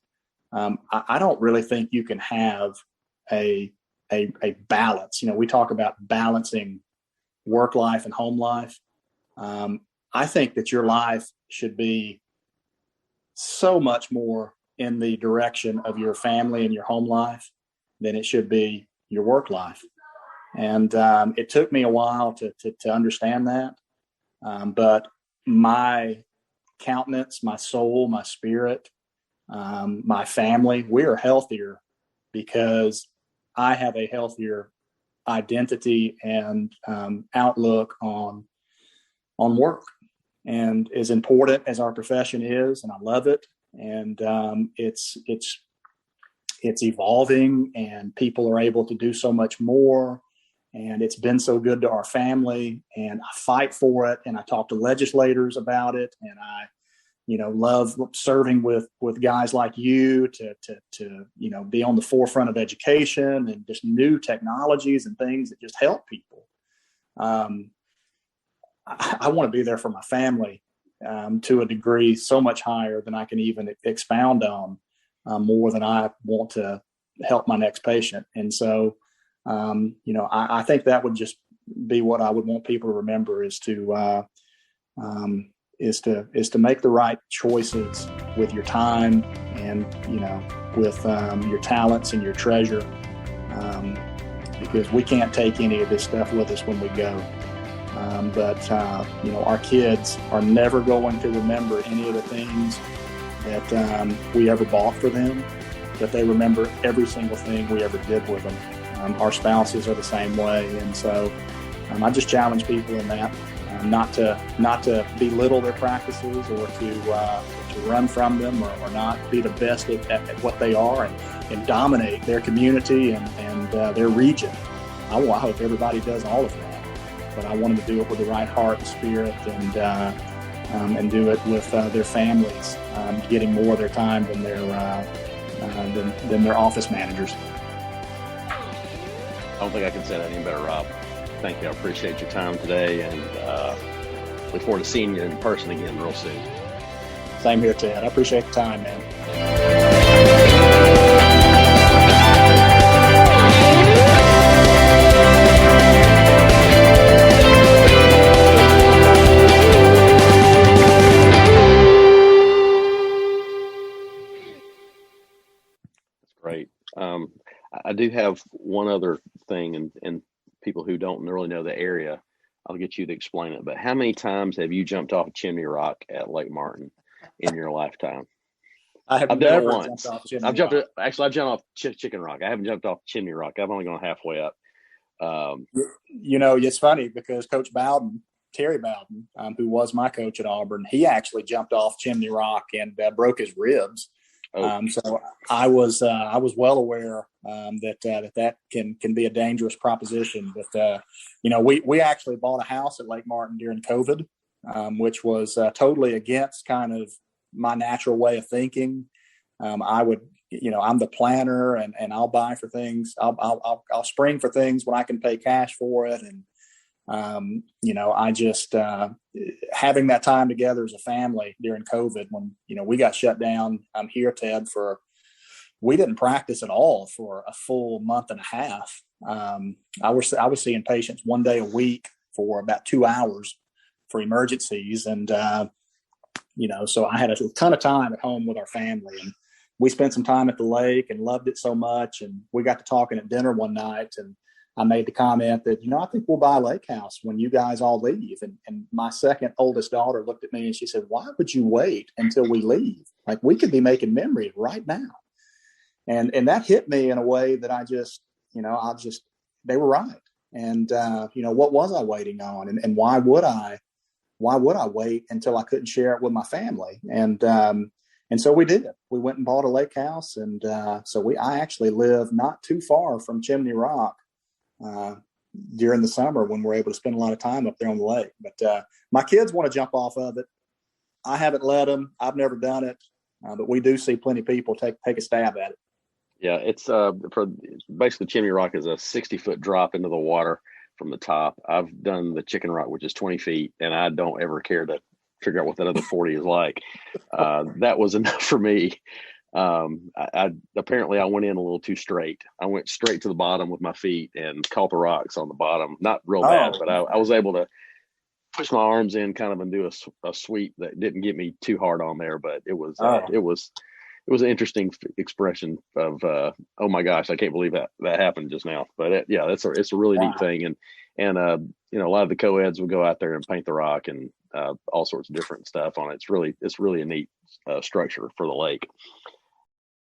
[SPEAKER 2] I don't really think you can have a balance. We talk about balancing work life and home life. I think that your life should be so much more in the direction of your family and your home life than it should be your work life. And it took me a while to understand that. But my countenance, my soul, my spirit, my family, we are healthier because I have a healthier identity and outlook on work. And as important as our profession is, and I love it, and it's evolving, and people are able to do so much more, and it's been so good to our family, and I fight for it, and I talk to legislators about it, and I love serving with guys like you to be on the forefront of education and just new technologies and things that just help people. I want to be there for my family to a degree so much higher than I can even expound on, more than I want to help my next patient. And so, I think that would just be what I would want people to remember, is to make the right choices with your time, and, with your talents and your treasure, because we can't take any of this stuff with us when we go. But our kids are never going to remember any of the things that we ever bought for them, but they remember every single thing we ever did with them. Our spouses are the same way. And so I just challenge people in that, not to belittle their practices, or to run from them, or not be the best at what they are, and dominate their community and their region. I hope everybody does all of that. But I want them to do it with the right heart and spirit, and do it with their families, getting more of their time than their office managers.
[SPEAKER 1] I don't think I can say that any better, Rob. Thank you. I appreciate your time today, and look forward to seeing you in person again real soon.
[SPEAKER 2] Same here, Ted. I appreciate the time, man.
[SPEAKER 1] Great. I do have one other thing, and people who don't really know the area, I'll get you to explain it. But how many times have you jumped off Chimney Rock at Lake Martin in your lifetime?
[SPEAKER 2] I've
[SPEAKER 1] done
[SPEAKER 2] never
[SPEAKER 1] it once.
[SPEAKER 2] Jumped off Chimney
[SPEAKER 1] I've jumped.
[SPEAKER 2] Rock.
[SPEAKER 1] I've jumped off Chicken Rock. I haven't jumped off Chimney Rock. I've only gone halfway up.
[SPEAKER 2] It's funny because Coach Bowden, Terry Bowden, who was my coach at Auburn, he actually jumped off Chimney Rock and broke his ribs. So I was well aware that can be a dangerous proposition. But we actually bought a house at Lake Martin during COVID, which was totally against kind of my natural way of thinking. I would, I'm the planner, and I'll buy for things. I'll spring for things when I can pay cash for it. And I just having that time together as a family during COVID, when we got shut down here, Ted, we didn't practice at all for a full month and a half. I was seeing patients one day a week for about 2 hours for emergencies, and so I had a ton of time at home with our family, and we spent some time at the lake and loved it so much. And we got to talking at dinner one night, and I made the comment that, I think we'll buy a lake house when you guys all leave. And my second oldest daughter looked at me and she said, "Why would you wait until we leave? Like, we could be making memories right now." And that hit me in a way that I just, they were right. And, what was I waiting on? And why would I wait until I couldn't share it with my family? And so we did. We went and bought a lake house. And I actually live not too far from Chimney Rock. during the summer when we're able to spend a lot of time up there on the lake. But my kids want to jump off of it. I haven't let them. I've never done it, but we do see plenty of people take a stab at it.
[SPEAKER 1] Yeah, it's for basically Chimney Rock is a 60-foot drop into the water from the top. I've done the Chicken Rock, which is 20 feet, and I don't ever care to figure out what that other 40 is like. That was enough for me. I apparently I went in a little too straight. I went straight to the bottom with my feet and caught the rocks on the bottom. Not real bad, but I was able to push my arms in kind of and do a sweep that didn't get me too hard on there. But it was an interesting expression of oh my gosh, I can't believe that happened just now. But it's a really neat thing. And a lot of the co-eds will go out there and paint the rock and all sorts of different stuff on it. It's really a neat structure for the lake.